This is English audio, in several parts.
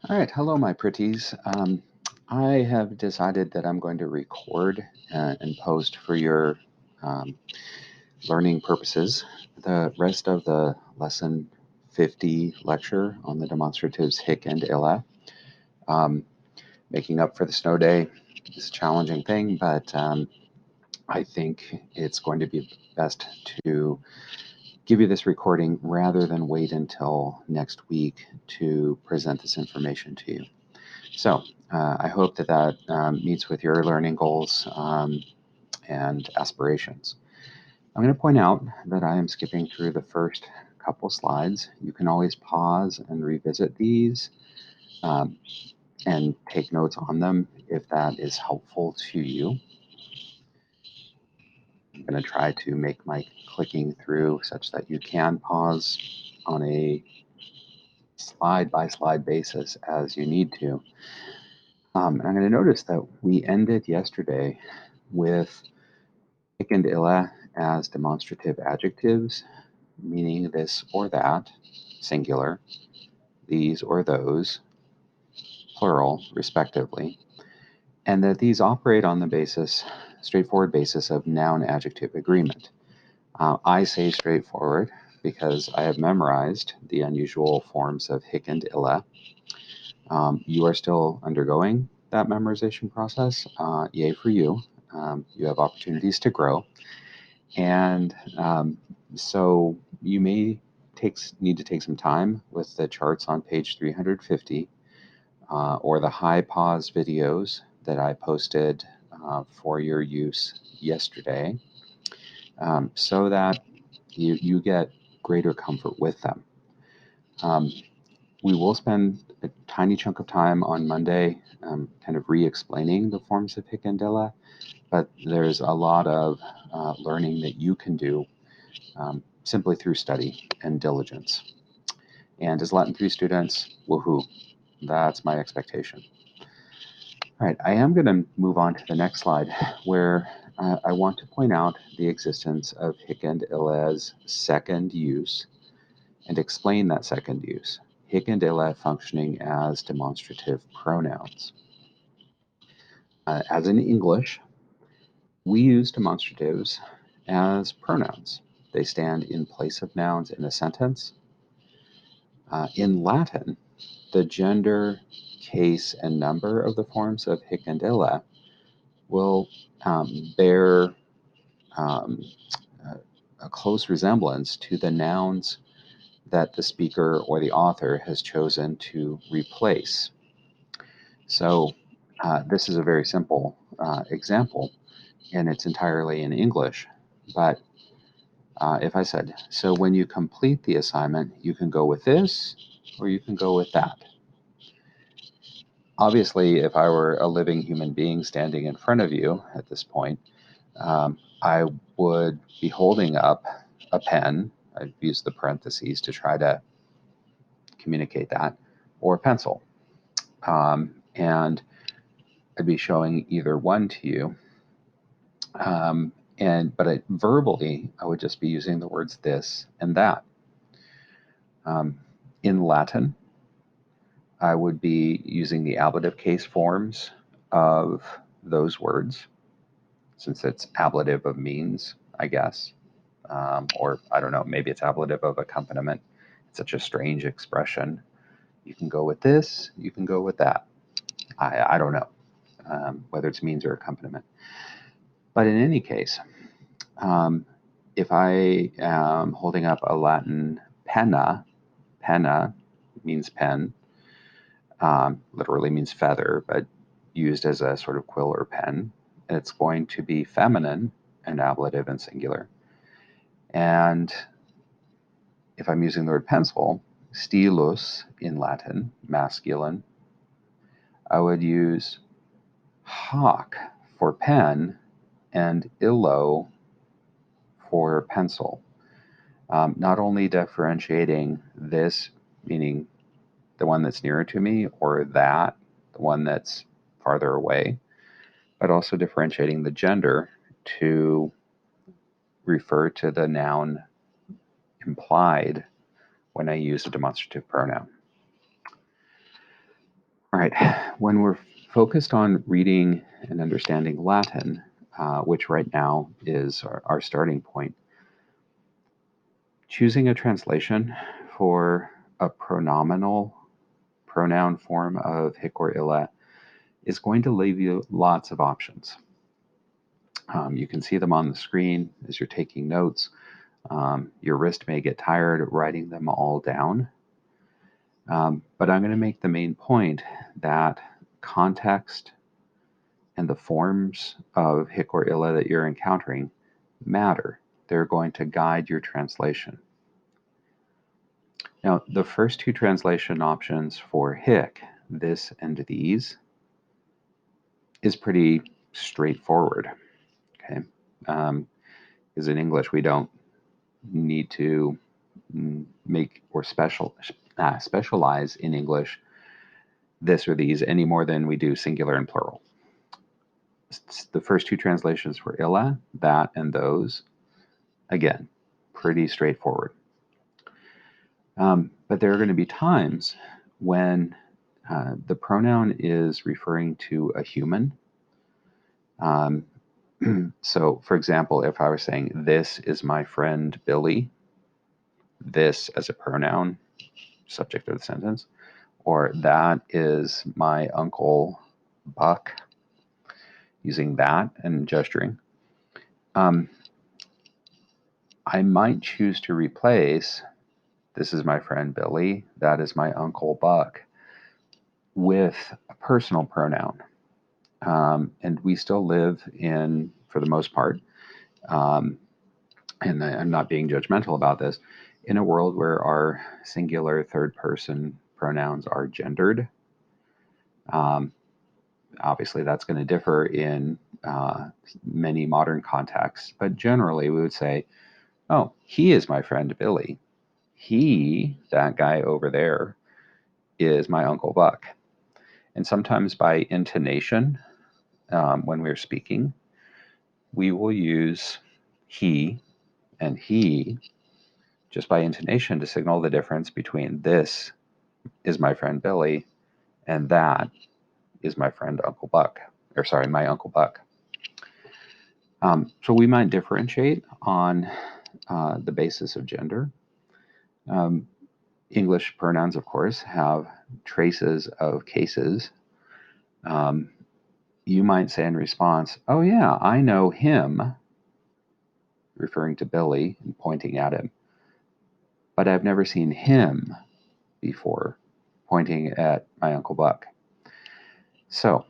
All right, hello, my pretties. I have decided that I'm going to record and post for your um, learning purposes the rest of the lesson 50 lecture on the demonstratives hic and ille. Um, Making up for the snow day is a challenging thing, but I think it's going to be best to give you this recording rather than wait until next week to present this information to you. So I hope that meets with your learning goals and aspirations. I'm going to point out that I am skipping through the first couple slides. You can always pause and revisit these um, and take notes on them if that is helpful to you. I'm going to try to make my clicking through such that you can pause on a slide by slide basis as you need to. And I'm going to notice that we ended yesterday with hic and ille as demonstrative adjectives, meaning this or that, singular, these or those, plural, respectively, and that these operate on the straightforward basis of noun-adjective agreement. I say straightforward because I have memorized the unusual forms of hic and ille. You are still undergoing that memorization process. Yay for you. You have opportunities to grow. And so you may need to take some time with the charts on page 350 or the high pause videos that I posted for your use yesterday so that you get greater comfort with them. We will spend a tiny chunk of time on Monday kind of re-explaining the forms of hic and ille, but there's a lot of learning that you can do simply through study and diligence. And as Latin 3 students, woohoo, that's my expectation. All right, I am going to move on to the next slide where I want to point out the existence of hic and ille's second use and explain that second use. Hic and ille functioning as demonstrative pronouns. As in English, we use demonstratives as pronouns. They stand in place of nouns in a sentence. In Latin, the gender, case, and number of the forms of hic and ille will bear um, a close resemblance to the nouns that the speaker or the author has chosen to replace. So this is a very simple example, and it's entirely in English. But if I said, so when you complete the assignment, you can go with this or you can go with that. Obviously, if I were a living human being standing in front of you at this point, I would be holding up a pen. I've used the parentheses to try to communicate that, or a pencil. And I'd be showing either one to you. But verbally, I would just be using the words this and that. In Latin, I would be using the ablative case forms of those words, since it's ablative of means, I guess. Or I don't know, maybe it's ablative of accompaniment. It's such a strange expression. You can go with this, you can go with that. I don't know whether it's means or accompaniment. But in any case, if I am holding up a Latin penna, penna means pen, literally means feather, but used as a sort of quill or pen. It's going to be feminine and ablative and singular. And if I'm using the word pencil, stilus in Latin, masculine, I would use hoc for pen and illo for pencil. Not only differentiating this, meaning the one that's nearer to me, or that, the one that's farther away, but also differentiating the gender to refer to the noun implied when I use a demonstrative pronoun. All right, when we're focused on reading and understanding Latin, which right now is our starting point, choosing a translation for a pronominal pronoun form of hic or ille is going to leave you lots of options. You can see them on the screen as you're taking notes. Your wrist may get tired writing them all down. But I'm going to make the main point that context and the forms of hic or ille that you're encountering matter. They're going to guide your translation. Now, the first two translation options for hic, this and these, is pretty straightforward. Okay, because in English we don't need to make or specialize in English this or these any more than we do singular and plural. The first two translations for ille, that and those, again, pretty straightforward. But there are going to be times when the pronoun is referring to a human. So, for example, if I was saying, this is my friend Billy, this as a pronoun, subject of the sentence, or that is my uncle Buck, using that and gesturing, I might choose to replace this is my friend Billy, that is my uncle Buck, with a personal pronoun. And we still live in, for the most part, and I'm not being judgmental about this, in a world where our singular third person pronouns are gendered. Obviously, that's going to differ in many modern contexts, but generally we would say, oh, he is my friend Billy. He, that guy over there, is my Uncle Buck. And sometimes by intonation, when we're speaking, we will use he and he just by intonation to signal the difference between this is my friend Billy and that is my friend Uncle Buck, or sorry, my Uncle Buck. So we might differentiate on the basis of gender. English pronouns, of course, have traces of cases. You might say in response, oh yeah, I know him, referring to Billy and pointing at him, but I've never seen him before, pointing at my Uncle Buck. So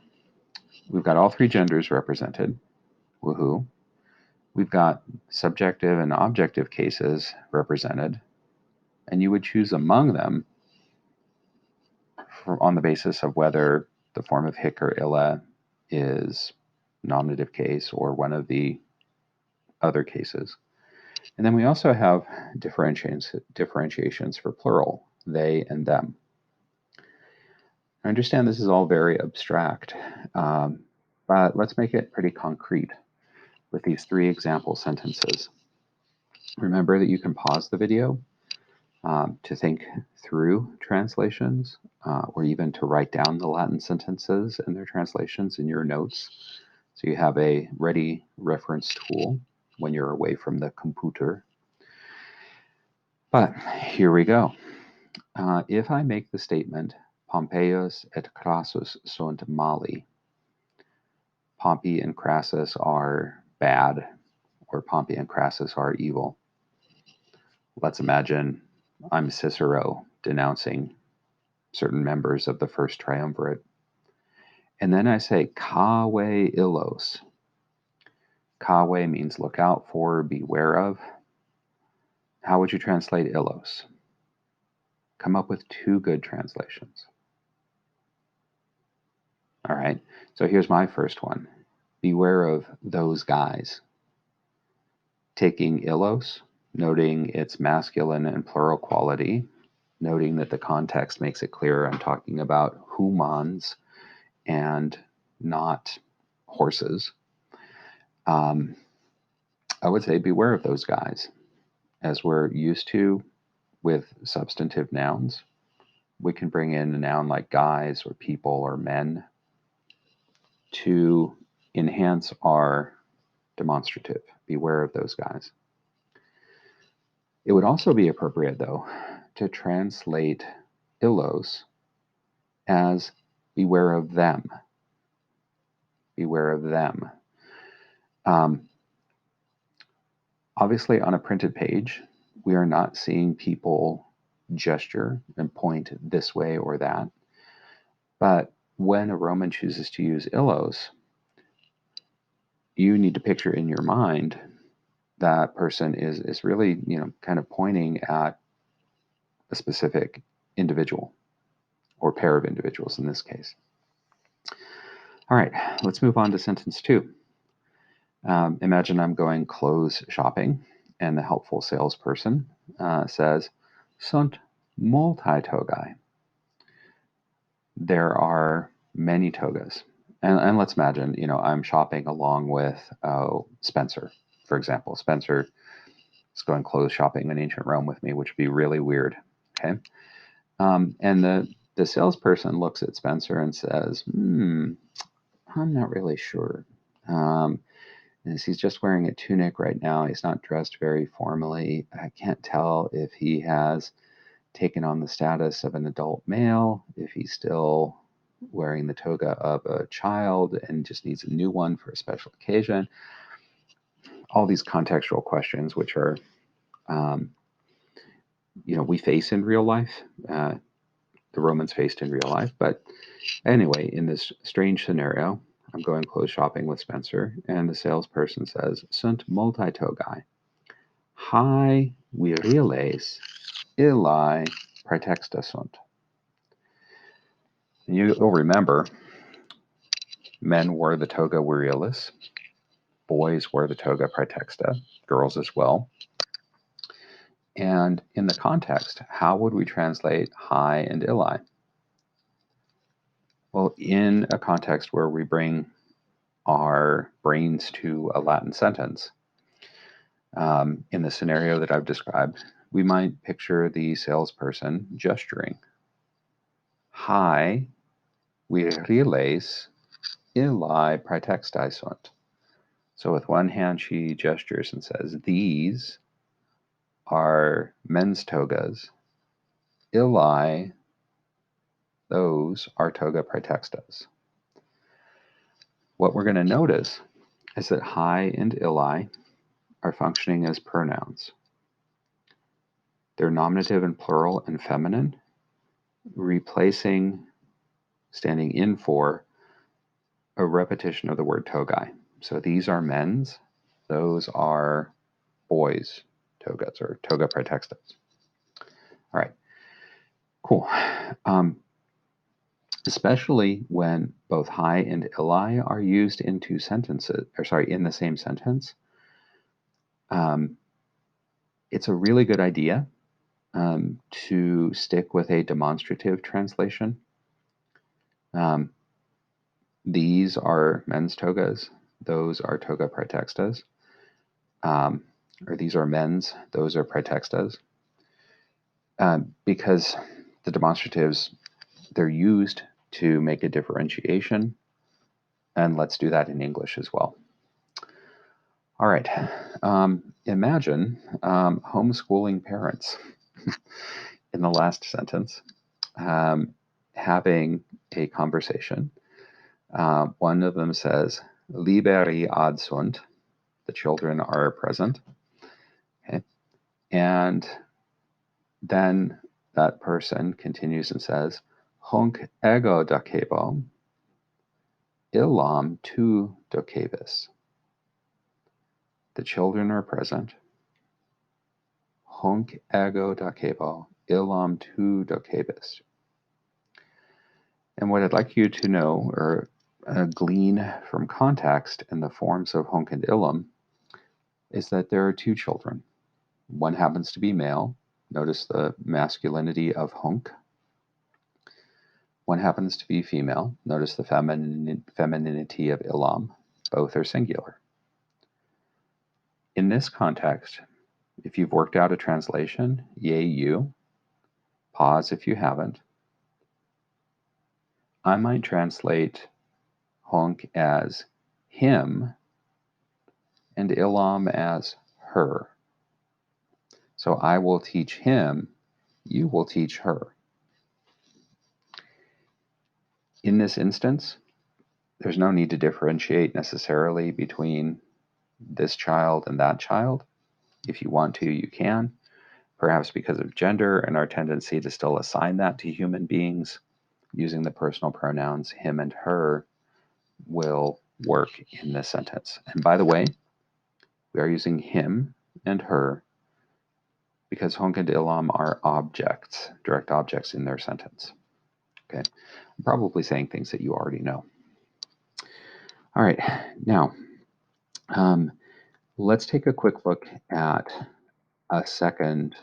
we've got all three genders represented. Woohoo. We've got subjective and objective cases represented, and you would choose among them on the basis of whether the form of hic or ille is nominative case or one of the other cases. And then we also have differentiations for plural, they and them. I understand this is all very abstract, but let's make it pretty concrete with these three example sentences. Remember that you can pause the video to think through translations or even to write down the Latin sentences and their translations in your notes so you have a ready reference tool when you're away from the computer. But here we go. If I make the statement, Pompeius et Crassus sunt mali, Pompey and Crassus are bad, or Pompey and Crassus are evil. Let's imagine I'm Cicero denouncing certain members of the first triumvirate. And then I say, Cave illos. Cave means look out for, beware of. How would you translate illos? Come up with two good translations. All right, so here's my first one. Beware of those guys. Taking illos, noting its masculine and plural quality, noting that the context makes it clear I'm talking about humans and not horses. I would say beware of those guys. As we're used to with substantive nouns, we can bring in a noun like guys or people or men to enhance our demonstrative. Beware of those guys. It would also be appropriate, though, to translate illos as beware of them. Beware of them. Obviously, on a printed page, we are not seeing people gesture and point this way or that. But when a Roman chooses to use illos, you need to picture in your mind that person is really, kind of pointing at a specific individual or pair of individuals in this case. All right, let's move on to sentence 2. Imagine I'm going clothes shopping, and the helpful salesperson says, "Sunt multi togae." There are many togas. And let's imagine, I'm shopping along with Spencer, for example. Spencer is going clothes shopping in ancient Rome with me, which would be really weird. Okay. And the salesperson looks at Spencer and says, I'm not really sure. He's just wearing a tunic right now. He's not dressed very formally. I can't tell if he has taken on the status of an adult male, if he's still wearing the toga of a child and just needs a new one for a special occasion. All these contextual questions, which are, we face in real life. The Romans faced in real life. But anyway, in this strange scenario, I'm going clothes shopping with Spencer, and the salesperson says, "Sunt multi togae. Hae viriles ille praetexta sunt." And you'll remember, men wore the toga virilis, boys wore the toga praetexta, girls as well. And in the context, how would we translate hae and ille? Well, in a context where we bring our brains to a Latin sentence, in the scenario that I've described, we might picture the salesperson gesturing. Hae viriles ille praetextae sunt. So with one hand, she gestures and says, "These are men's togas. Ille, those are toga praetextas." What we're going to notice is that hae and ille are functioning as pronouns. They're nominative and plural and feminine, replacing, standing in for, a repetition of the word togai. So these are men's, those are boys' togas or toga praetextas. All right, cool. Especially when both hae and ille are used in two sentences, in the same sentence, it's a really good idea to stick with a demonstrative translation. These are men's togas, those are toga praetextas. Or these are men's, those are praetextas. Because the demonstratives, they're used to make a differentiation, and let's do that in English as well. All right, imagine homeschooling parents in the last sentence having a conversation. One of them says, "Liberi ad sunt," the children are present. Okay. And then that person continues and says, "Hunc ego docebo, illam tu docebis." The children are present. Hunc ego docebo, illam tu docebis. And what I'd like you to know or glean from context in the forms of hunc and illam is that there are two children. One happens to be male. Notice the masculinity of hunc. One happens to be female. Notice the femininity of illam. Both are singular. In this context, if you've worked out a translation, yay you. Pause if you haven't. I might translate Honk as him and Illam as her. So I will teach him, you will teach her. In this instance, there's no need to differentiate necessarily between this child and that child. If you want to, you can. Perhaps because of gender and our tendency to still assign that to human beings, using the personal pronouns him and her will work in this sentence. And by the way, we are using him and her because Honk and Illam are objects, direct objects in their sentence. Okay, I'm probably saying things that you already know. All right, now let's take a quick look at a second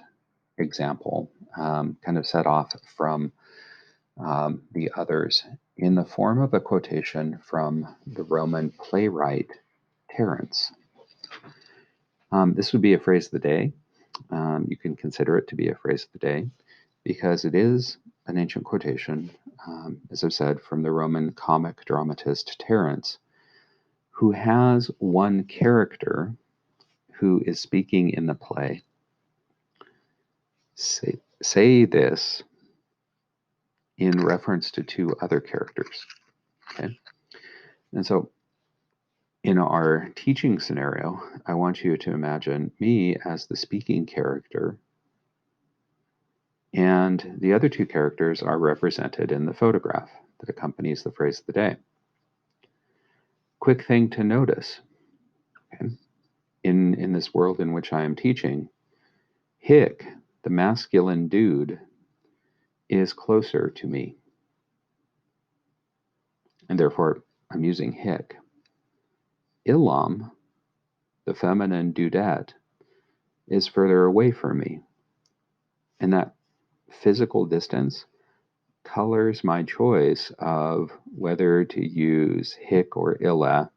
example, kind of set off from the others in the form of a quotation from the Roman playwright Terence. This would be a phrase of the day. You can consider it to be a phrase of the day because it is an ancient quotation, as I've said, from the Roman comic dramatist Terence, who has one character who is speaking in the play say this in reference to two other characters. Okay, and so in our teaching scenario, I want you to imagine me as the speaking character, and the other two characters are represented in the photograph that accompanies the phrase of the day. Quick thing to notice, okay? In this world in which I am teaching, Hick, the masculine dude, is closer to me, and therefore I'm using Hick. Illam, the feminine dudette, is further away from me, and that physical distance colors my choice of whether to use Hick or ille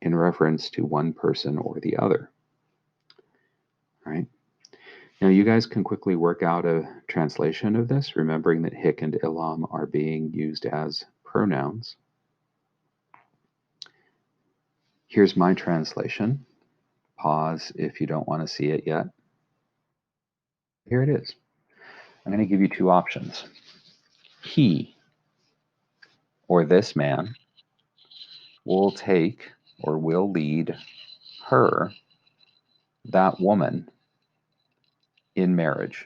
in reference to one person or the other. All right. Now you guys can quickly work out a translation of this, remembering that Hick and Illam are being used as pronouns. Here's my translation. Pause if you don't want to see it yet. Here it is. I'm going to give you two options. He, or this man, will take or will lead her, that woman, in marriage.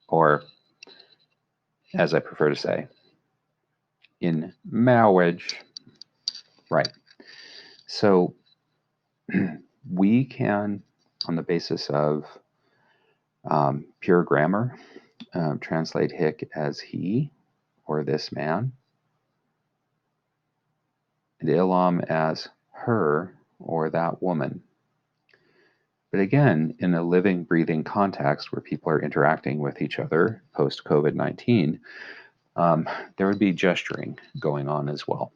Or, as I prefer to say, in marriage. Right. So we can, on the basis of pure grammar, translate Hick as he, or this man, and Illam as her, or that woman. But again, in a living, breathing context where people are interacting with each other post COVID-19, there would be gesturing going on as well.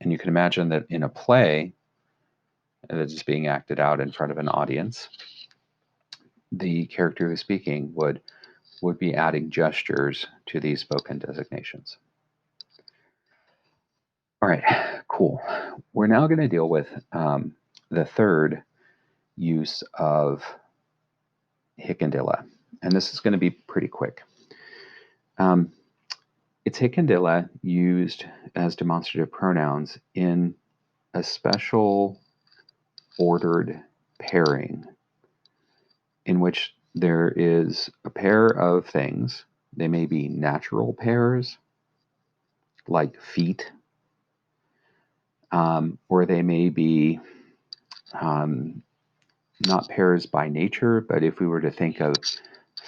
And you can imagine that in a play that is being acted out in front of an audience, the character who's speaking would be adding gestures to these spoken designations. All right, cool. We're now going to deal with the third use of Hick and ille, and this is going to be pretty quick. It's Hick and ille used as demonstrative pronouns in a special ordered pairing in which there is a pair of things. They may be natural pairs, like feet, or they may be not pairs by nature, but if we were to think of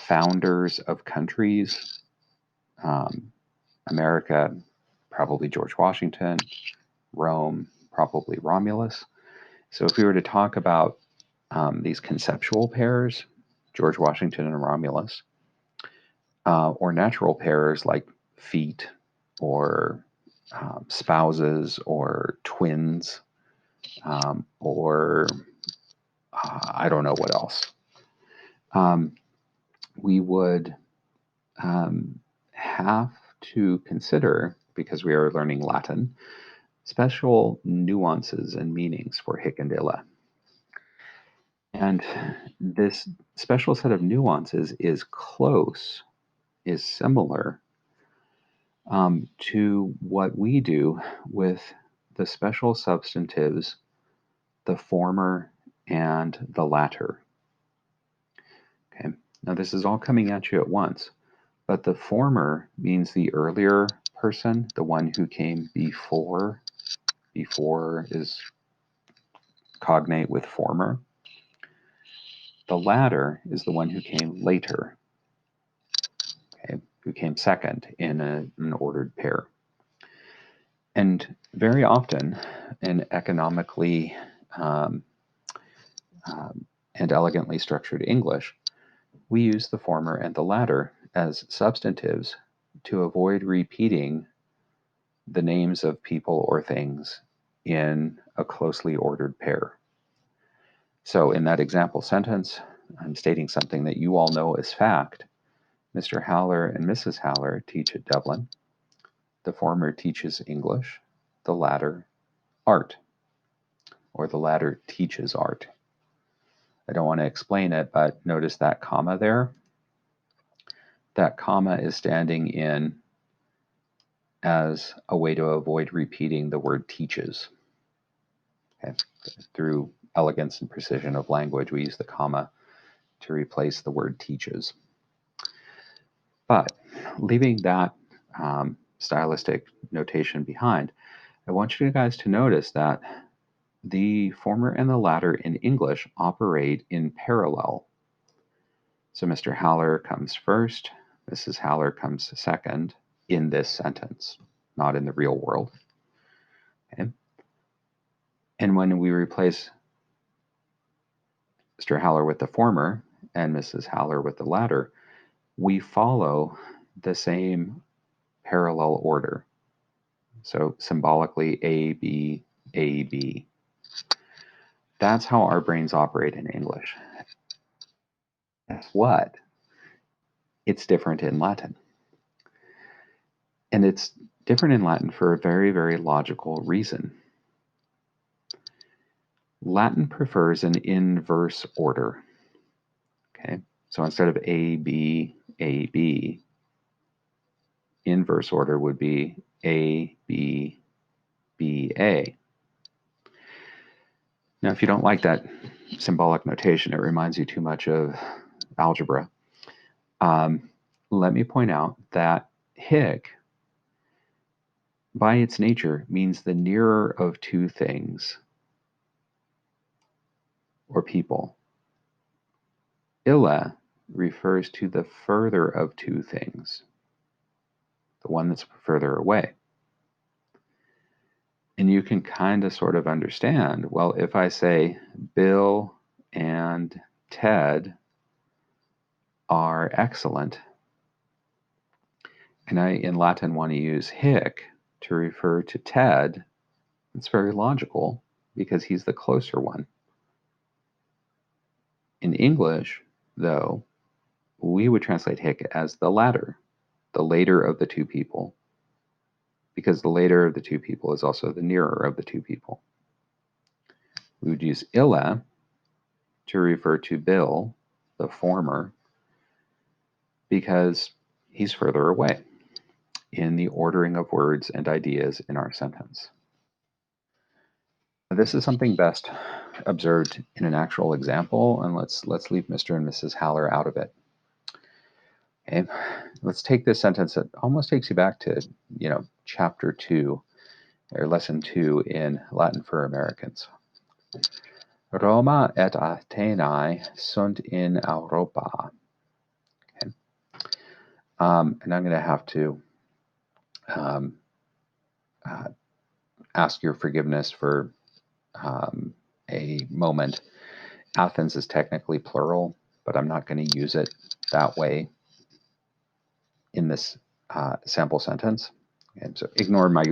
founders of countries, America, probably George Washington, Rome, probably Romulus. So if we were to talk about these conceptual pairs, George Washington and Romulus, or natural pairs like feet or spouses or twins, or I don't know what else. We would have to consider, because we are learning Latin, special nuances and meanings for hic and ille. And this special set of nuances is similar to what we do with the special substantives, the former and the latter. Okay, now this is all coming at you at once, but the former means the earlier person, the one who came before. Before is cognate with former. The latter is the one who came later, okay, who came second in an ordered pair. And very often, in economically and elegantly structured English, we use the former and the latter as substantives to avoid repeating the names of people or things in a closely ordered pair. So in that example sentence, I'm stating something that you all know as fact. Mr. Haller and Mrs. Haller teach at Dublin. The former teaches English, the latter art, or the latter teaches art. I don't want to explain it, but notice that comma there. That comma is standing in as a way to avoid repeating the word teaches. Okay. Through elegance and precision of language, we use the comma to replace the word teaches. But leaving that stylistic notation behind, I want you guys to notice that the former and the latter in English operate in parallel. So Mr. Haller comes first, Mrs. Haller comes second in this sentence, not in the real world. Okay? And when we replace Mr. Haller with the former and Mrs. Haller with the latter, we follow the same parallel order. So symbolically A, B, A, B. That's how our brains operate in English. Guess what? It's different in Latin. And it's different in Latin for a very, very logical reason. Latin prefers an inverse order. Okay, so instead of A, B, A, B, inverse order would be A, B, B, A. Now, if you don't like that symbolic notation, it reminds you too much of algebra. Let me point out that hic, by its nature, means the nearer of two things or people. Ille refers to the further of two things, the one that's further away. And you can kind of sort of understand, well, if I say Bill and Ted are excellent, and I in Latin want to use hic to refer to Ted, it's very logical because he's the closer one. In English, though, we would translate hic as the latter, the later of the two people, because the later of the two people is also the nearer of the two people. We would use ille to refer to Bill, the former, because he's further away in the ordering of words and ideas in our sentence. This is something best observed in an actual example, and let's leave Mr. and Mrs. Haller out of it. Okay, let's take this sentence that almost takes you back to, chapter 2 or lesson 2 in Latin for Americans. Roma et Athenae sunt in Europa. Okay. And I'm going to have to ask your forgiveness for a moment. Athens is technically plural, but I'm not going to use it that way in this sample sentence. Okay, so ignore my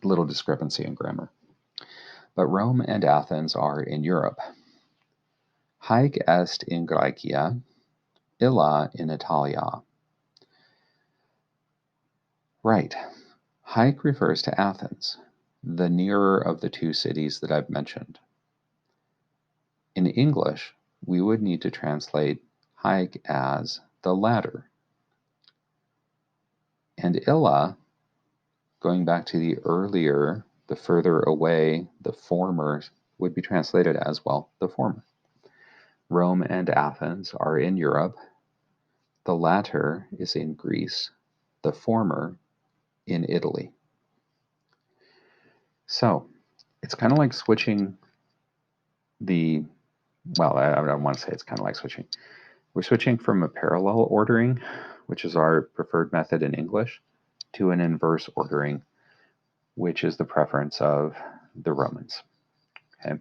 little discrepancy in grammar. But Rome and Athens are in Europe. Haec est in Graecia, illa in Italia. Right. Hike refers to Athens, the nearer of the two cities that I've mentioned. In English, we would need to translate hike as the latter. And ille, going back to the earlier, the further away, the former, would be translated as, well, the former. Rome and Athens are in Europe. The latter is in Greece, the former in Italy. So it's kind of like switching the, well, I don't want to say it's kind of like switching. We're switching from a parallel ordering, which is our preferred method in English, to an inverse ordering, which is the preference of the Romans. Okay?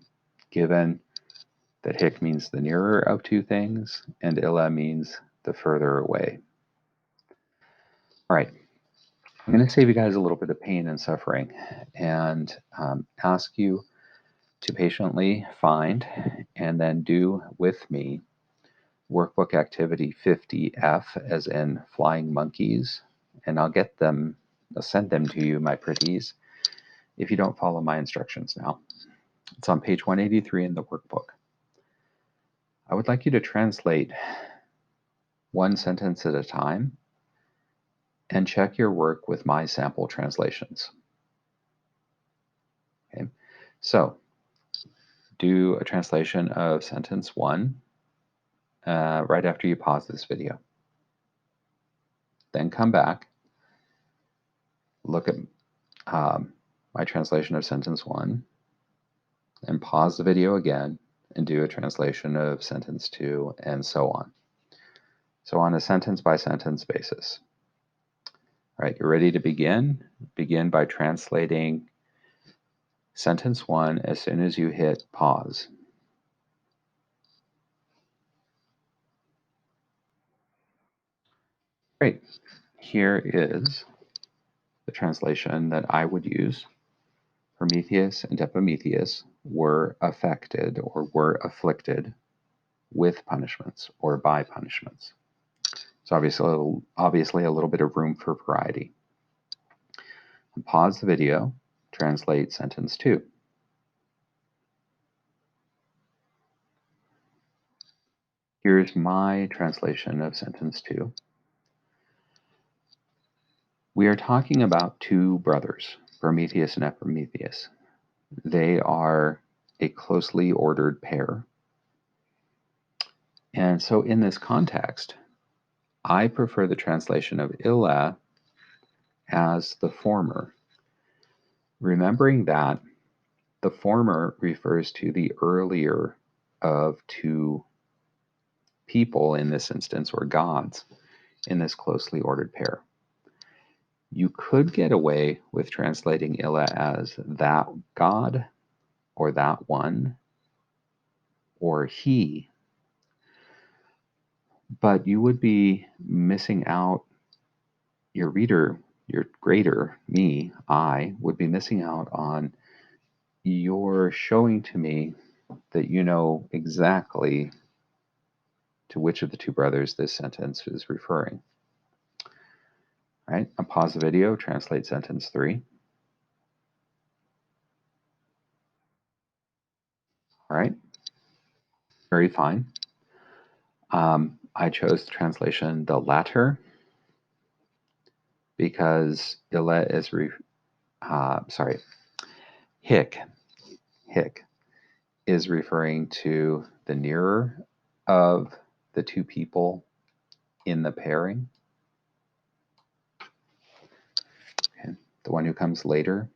Given that hic means the nearer of two things, and ille means the further away. All right, I'm going to save you guys a little bit of pain and suffering and ask you to patiently find and then do with me workbook activity 50F, as in flying monkeys, and I'll send them to you, my pretties, if you don't follow my instructions now. It's on page 183 in the workbook. I would like you to translate one sentence at a time and check your work with my sample translations. Okay, so do a translation of sentence 1 right after you pause this video. Then come back, look at my translation of sentence 1, and pause the video again and do a translation of sentence 2, and so on. So on a sentence by sentence basis. All right, you're ready to begin? Begin by translating sentence 1 as soon as you hit pause. Great. Here is the translation that I would use. Prometheus and Epimetheus were affected or were afflicted with punishments or by punishments. So obviously a little bit of room for variety. Pause the video, translate sentence 2. Here's my translation of sentence 2. We are talking about two brothers, Prometheus and Epimetheus. They are a closely ordered pair. And so in this context, I prefer the translation of ille as the former, remembering that the former refers to the earlier of two people in this instance, or gods, in this closely ordered pair. You could get away with translating ille as that god, or that one, or he, but you would be missing out, your reader, your grader, me, I, would be missing out on your showing to me that you know exactly to which of the two brothers this sentence is referring. All right, I'll pause the video, translate sentence 3. All right, very fine. I chose the translation the latter because ille is, hic is referring to the nearer of the two people in the pairing. Okay, the one who comes later.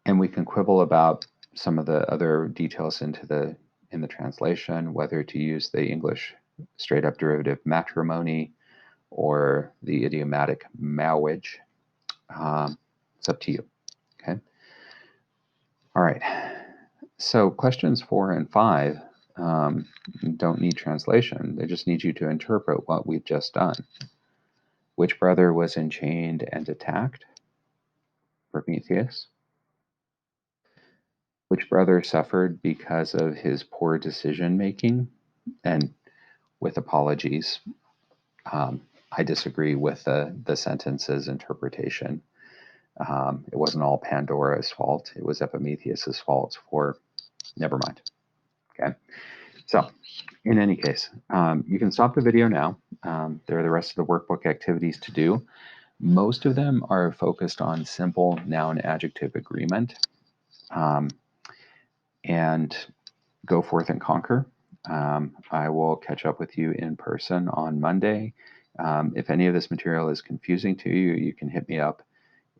And we can quibble about some of the other details in the translation, whether to use the English straight up derivative matrimony or the idiomatic marriage. It's up to you. Okay. All right. So questions 4 and 5 don't need translation. They just need you to interpret what we've just done. Which brother was enchained and attacked? Prometheus. Which brother suffered because of his poor decision making? And with apologies, I disagree with the sentence's interpretation. It wasn't all Pandora's fault. It was Epimetheus's fault for, never mind. Okay. So in any case, you can stop the video now. There are the rest of the workbook activities to do. Most of them are focused on simple noun-adjective agreement. And go forth and conquer. I will catch up with you in person on Monday. If any of this material is confusing to you, you can hit me up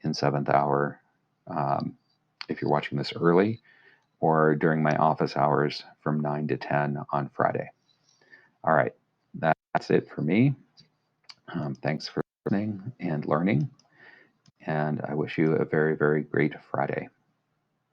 in 7th hour if you're watching this early, or during my office hours from 9 to 10 on Friday. All right, that's it for me. Thanks for listening and learning, and I wish you a very, very great Friday.